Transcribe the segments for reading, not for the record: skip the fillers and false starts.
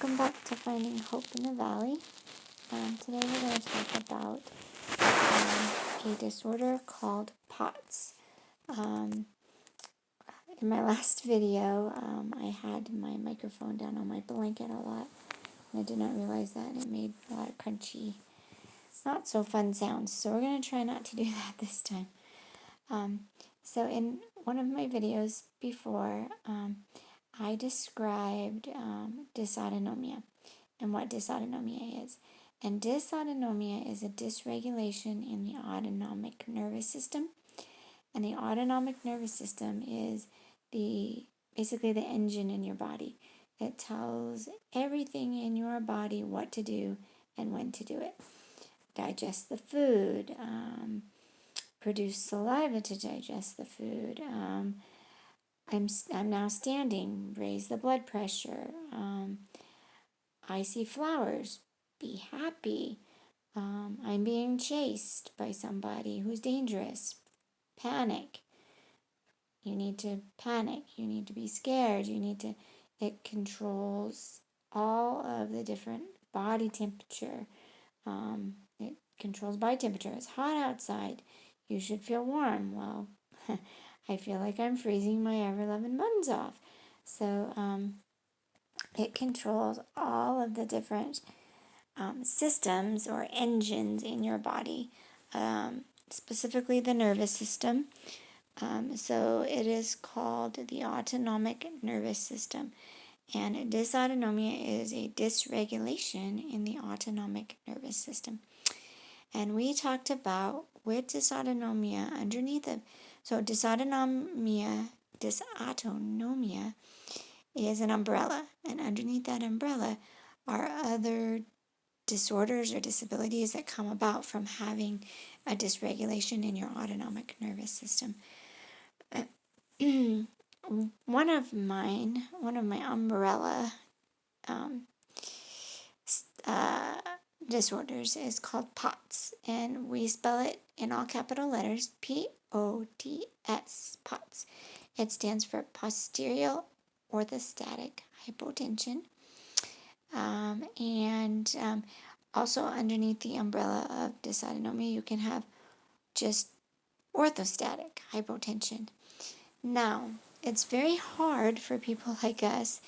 Welcome back to Finding Hope in the Valley. Today we're going to talk about a disorder called POTS. In my last video, I had my microphone down on my blanket a lot, and I did not realize that, and it made a lot of crunchy, not so fun sounds. So we're going to try not to do that this time. So in one of my videos before, I described dysautonomia and what dysautonomia is. And dysautonomia is a dysregulation in the autonomic nervous system. And the autonomic nervous system is basically the engine in your body. It tells everything in your body what to do and when to do it. Digest the food, produce saliva to digest the food. I'm now standing, raise the blood pressure. I see flowers, be happy. I'm being chased by somebody who's dangerous. Panic. You need to panic. You need to be scared. It controls all of the different body temperature. It controls body temperature. It's hot outside. You should feel warm. Well, I feel like I'm freezing my ever-loving buns off. So it controls all of the different systems or engines in your body, specifically the nervous system. So it is called the autonomic nervous system. And dysautonomia is a dysregulation in the autonomic nervous system. And we talked about with dysautonomia underneath it. So dysautonomia is an umbrella. And underneath that umbrella are other disorders or disabilities that come about from having a dysregulation in your autonomic nervous system. One of my umbrella disorders is called POTS, and we spell it in all capital letters, POTS, POTS. It stands for postural orthostatic hypotension. And also underneath the umbrella of dysautonomia, you can have just orthostatic hypotension. Now, it's very hard for people like us.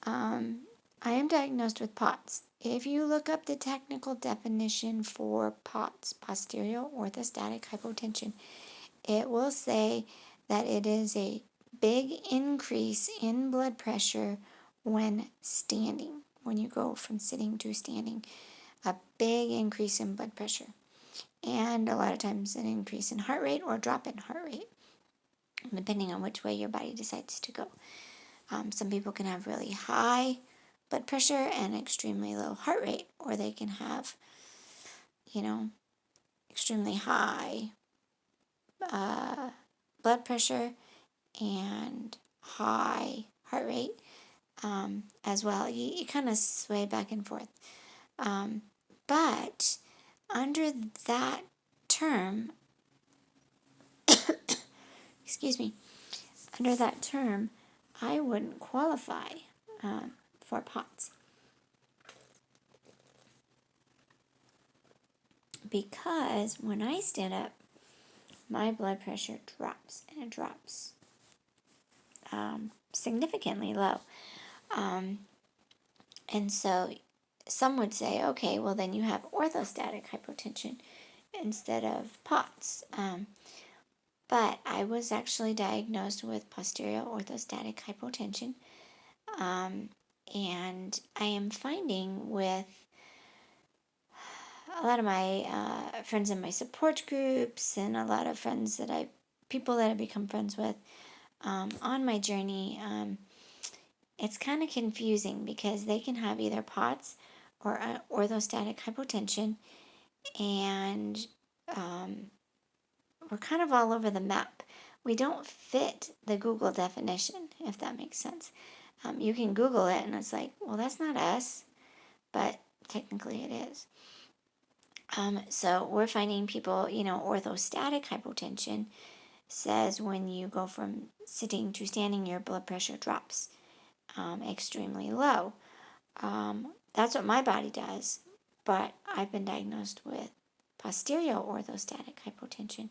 I am diagnosed with POTS. If you look up the technical definition for POTS, postural orthostatic hypotension, it will say that it is a big increase in blood pressure when standing. When you go from sitting to standing, a big increase in blood pressure. And a lot of times an increase in heart rate or drop in heart rate, depending on which way your body decides to go. Some people can have really high blood pressure and extremely low heart rate, or they can have, extremely high blood pressure and high heart rate as well. You kind of sway back and forth. But under that term, under that term, I wouldn't qualify for POTS. Because when I stand up, my blood pressure drops, and it drops significantly low. And so some would say, okay, well then you have orthostatic hypotension instead of POTS. But I was actually diagnosed with postural orthostatic hypotension. And I am finding with a lot of my friends in my support groups and a lot of people that I've become friends with on my journey, it's kind of confusing because they can have either POTS or orthostatic hypotension, and we're kind of all over the map. We don't fit the Google definition, if that makes sense. You can Google it and it's like, well, that's not us, but technically it is. So we're finding people, orthostatic hypotension says when you go from sitting to standing, your blood pressure drops extremely low. That's what my body does, but I've been diagnosed with posterior orthostatic hypotension,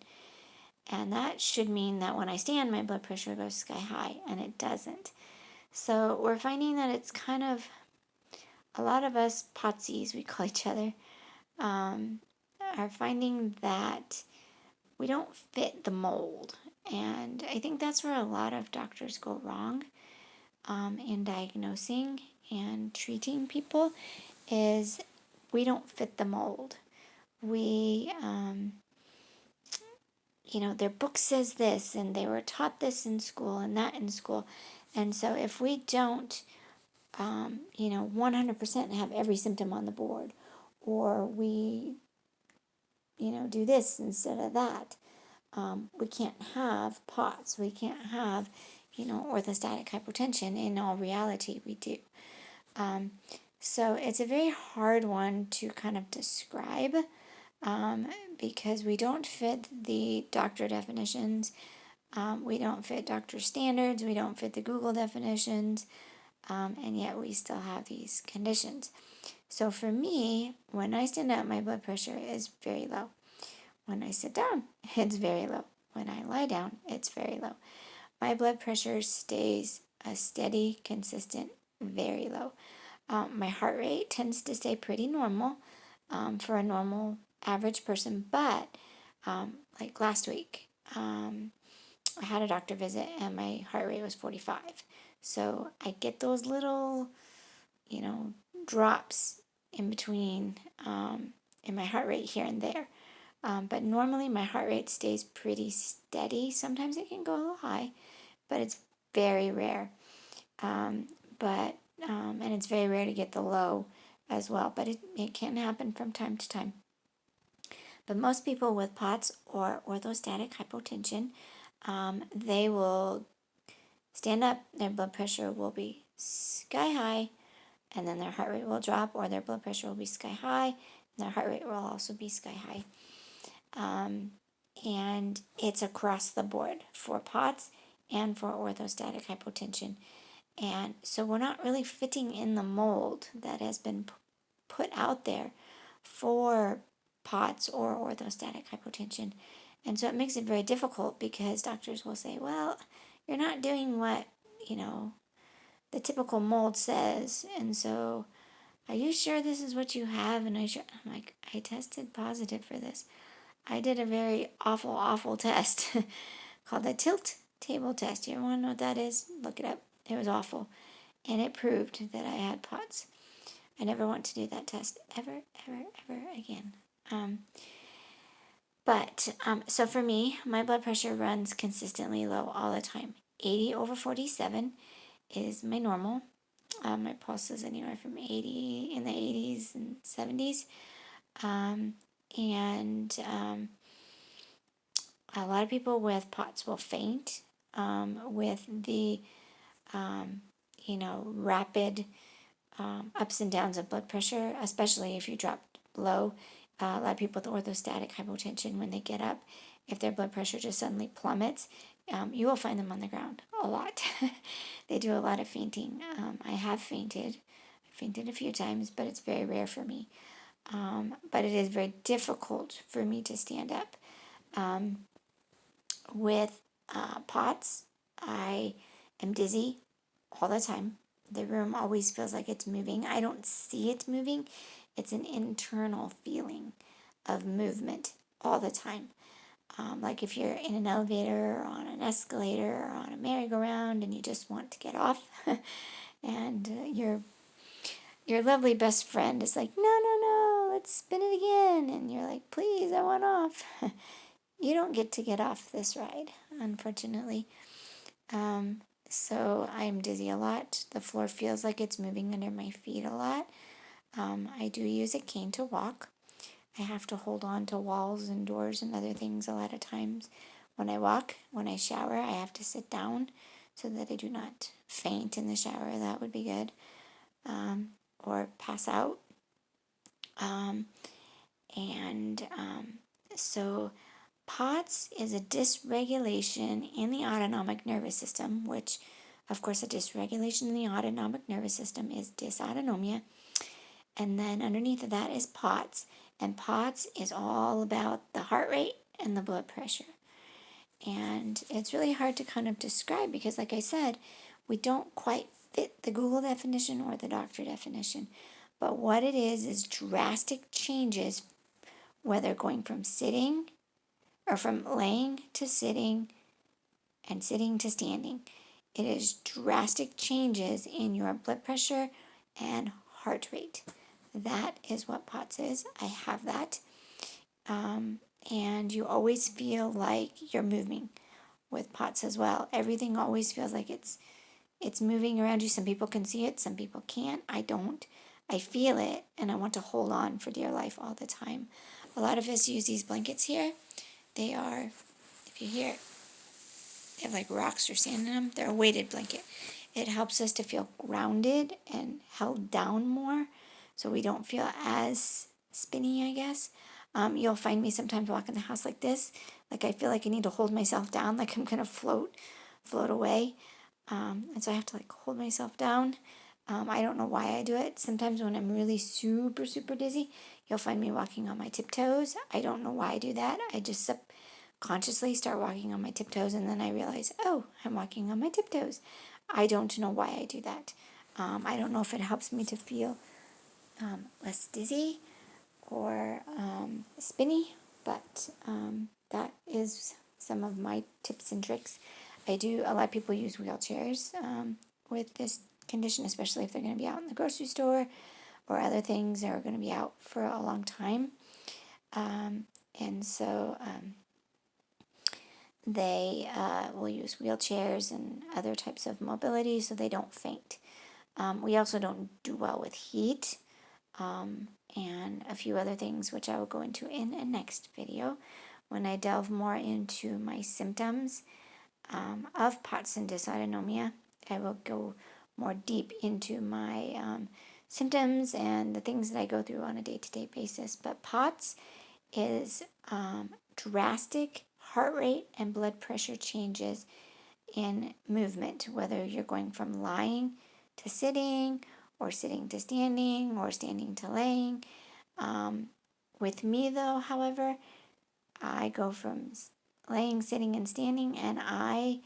and that should mean that when I stand, my blood pressure goes sky high, and it doesn't. So we're finding that it's kind of a lot of us POTSies, we call each other, are finding that we don't fit the mold. And I think that's where a lot of doctors go wrong in diagnosing and treating people, is we don't fit the mold. We, their book says this, and they were taught this in school and that in school. And so if we don't, 100% have every symptom on the board, or we, do this instead of that, we can't have POTS. We can't have, orthostatic hypotension. In all reality, we do. So it's a very hard one to kind of describe, because we don't fit the doctor definitions. We don't fit doctor standards. We don't fit the Google definitions. And yet we still have these conditions. So for me, when I stand up, my blood pressure is very low. When I sit down, it's very low. When I lie down, it's very low. My blood pressure stays a steady, consistent, very low. My heart rate tends to stay pretty normal for a normal average person, but like last week, I had a doctor visit and my heart rate was 45. So I get those little, drops in between in my heart rate here and there. But normally my heart rate stays pretty steady. Sometimes it can go a little high, but it's very rare. And it's very rare to get the low as well, but it can happen from time to time. But most people with POTS or orthostatic hypotension, they will stand up, their blood pressure will be sky high, and then their heart rate will drop, or their blood pressure will be sky high, and their heart rate will also be sky high. And it's across the board for POTS and for orthostatic hypotension. And so we're not really fitting in the mold that has been put out there for POTS or orthostatic hypotension. And so it makes it very difficult, because doctors will say, well, you're not doing what, the typical mold says. And so, are you sure this is what you have? And I'm like, I tested positive for this. I did a very awful, awful test called the tilt table test. You want to know what that is? Look it up. It was awful. And it proved that I had POTS. I never want to do that test ever, ever, ever again. So for me, my blood pressure runs consistently low all the time. 80/47 is my normal. My pulse is anywhere from 80 in the 80s and 70s. A lot of people with POTS will faint with the, rapid ups and downs of blood pressure, especially if you drop low. A lot of people with orthostatic hypotension, when they get up, if their blood pressure just suddenly plummets, you will find them on the ground a lot. They do a lot of fainting. I have fainted. I fainted a few times, but it's very rare for me. But it is very difficult for me to stand up. With POTS, I am dizzy all the time. The room always feels like it's moving. I don't see it moving. It's an internal feeling of movement all the time. Like if you're in an elevator or on an escalator or on a merry-go-round and you just want to get off, and your lovely best friend is like, no, let's spin it again, and you're like, please, I want off. You don't get off this ride, unfortunately. So I'm dizzy a lot. The floor feels like it's moving under my feet a lot. I do use a cane to walk. I have to hold on to walls and doors and other things a lot of times when I walk. When I shower, I have to sit down so that I do not faint in the shower. That would be good. Or pass out. So POTS is a dysregulation in the autonomic nervous system, which Of course, a dysregulation in the autonomic nervous system is dysautonomia. And then underneath of that is POTS. And POTS is all about the heart rate and the blood pressure. And it's really hard to kind of describe because, like I said, we don't quite fit the Google definition or the doctor definition. But what it is drastic changes, whether going from sitting or from laying to sitting and sitting to standing. It is drastic changes in your blood pressure and heart rate. That is what POTS is. I have that. And you always feel like you're moving with POTS as well. Everything always feels like it's moving around you. Some people can see it, some people can't. I don't. I feel it, and I want to hold on for dear life all the time. A lot of us use these blankets here. They are, if you hear it, they have like rocks or sand in them. They're a weighted blanket. It helps us to feel grounded and held down more, so we don't feel as spinny, I guess. You'll find me sometimes walking the house like this, like I feel like I need to hold myself down, like I'm gonna float away. And so I have to like hold myself down. I don't know why I do it. Sometimes when I'm really super, super dizzy, you'll find me walking on my tiptoes. I don't know why I do that. I just subconsciously start walking on my tiptoes, and then I realize, oh, I'm walking on my tiptoes. I don't know why I do that. I don't know if it helps me to feel less dizzy or spinny, but that is some of my tips and tricks. A lot of people use wheelchairs with this condition, especially if they're going to be out in the grocery store or other things that are going to be out for a long time. And so they will use wheelchairs and other types of mobility so they don't faint. We also don't do well with heat and a few other things, which I will go into in a next video when I delve more into my symptoms of POTS and dysautonomia. I will go more deep into my symptoms and the things that I go through on a day-to-day basis. But POTS is drastic heart rate and blood pressure changes in movement, whether you're going from lying to sitting or sitting to standing or standing to laying. With me though, however, I go from laying, sitting, and standing, and I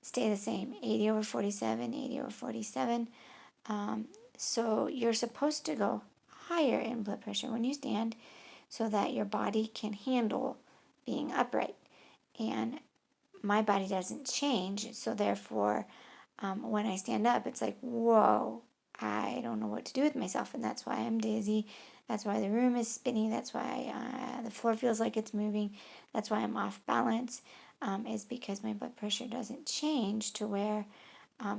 stay the same, 80/47, 80/47. So you're supposed to go higher in blood pressure when you stand so that your body can handle being upright. And my body doesn't change, so therefore when I stand up, it's like, whoa, I don't know what to do with myself, and that's why I'm dizzy. That's why the room is spinning. That's why the floor feels like it's moving. That's why I'm off balance, is because my blood pressure doesn't change to where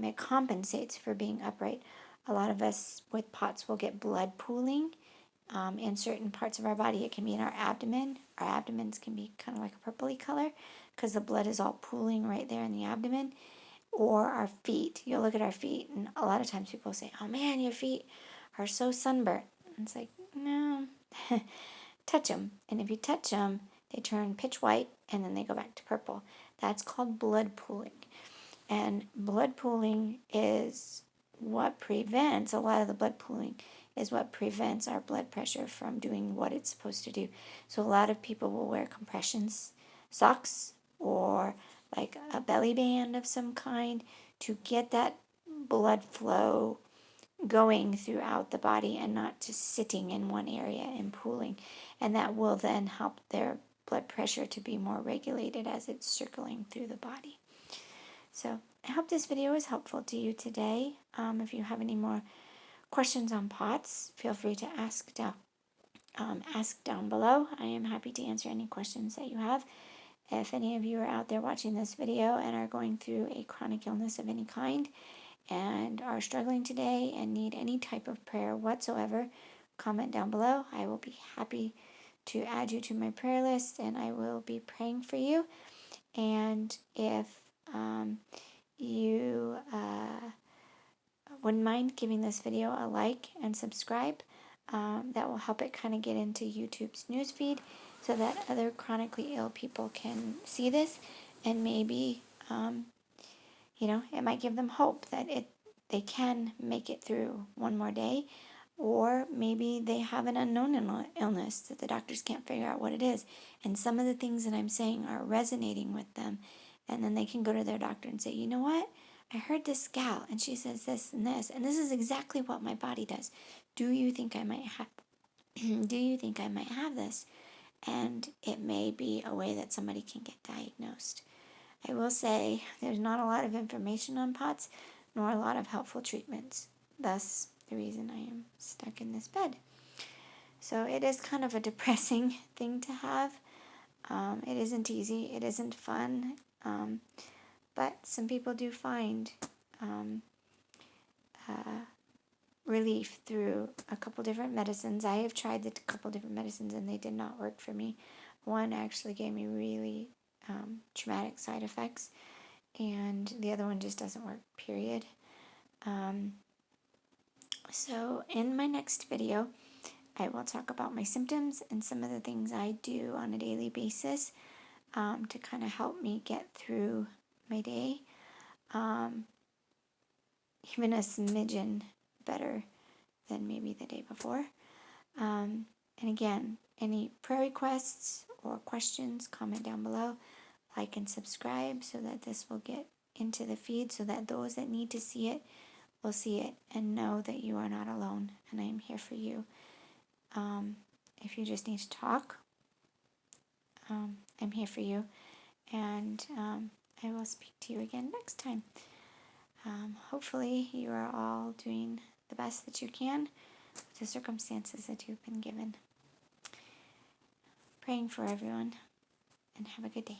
it compensates for being upright. A lot of us with POTS will get blood pooling in certain parts of our body. It can be in our abdomen. Our abdomens can be kind of like a purpley color because the blood is all pooling right there in the abdomen. Or our feet. You'll look at our feet, and a lot of times people say, oh man, your feet are so sunburnt. And it's like, no, touch them. And if you touch them, they turn pitch white and then they go back to purple. That's called blood pooling. And blood pooling is what prevents, a lot of the blood pooling is what prevents our blood pressure from doing what it's supposed to do. So a lot of people will wear compressions, socks, or like a belly band of some kind to get that blood flow going throughout the body and not just sitting in one area and pooling. And that will then help their blood pressure to be more regulated as it's circling through the body. So I hope this video was helpful to you today. If you have any more questions on POTS, feel free to ask down below. I am happy to answer any questions that you have. If any of you are out there watching this video and are going through a chronic illness of any kind and are struggling today and need any type of prayer whatsoever, comment down below. I will be happy to add you to my prayer list, and I will be praying for you. And if you wouldn't mind giving this video a like and subscribe, that will help it kind of get into YouTube's newsfeed so that other chronically ill people can see this and maybe it might give them hope that they can make it through one more day. Or maybe they have an unknown illness that the doctors can't figure out what it is. And some of the things that I'm saying are resonating with them. And then they can go to their doctor and say, you know what? I heard this gal and she says this, and this is exactly what my body does. Do you think I might have do you think I might have this? And it may be a way that somebody can get diagnosed. I will say there's not a lot of information on POTS, nor a lot of helpful treatments. Thus, the reason I am stuck in this bed. So it is kind of a depressing thing to have. It isn't easy. It isn't fun. But some people do find relief through a couple different medicines. I have tried a couple different medicines and they did not work for me. One actually gave me really traumatic side effects, and the other one just doesn't work, period. So in my next video, I will talk about my symptoms and some of the things I do on a daily basis to kind of help me get through my day. Even a smidgen better than maybe the day before. And again, any prayer requests or questions, comment down below. Like and subscribe so that this will get into the feed so that those that need to see it will see it and know that you are not alone and I am here for you. If you just need to talk, I'm here for you. And I will speak to you again next time. Hopefully you are all doing the best that you can with the circumstances that you've been given. Praying for everyone, and have a good day.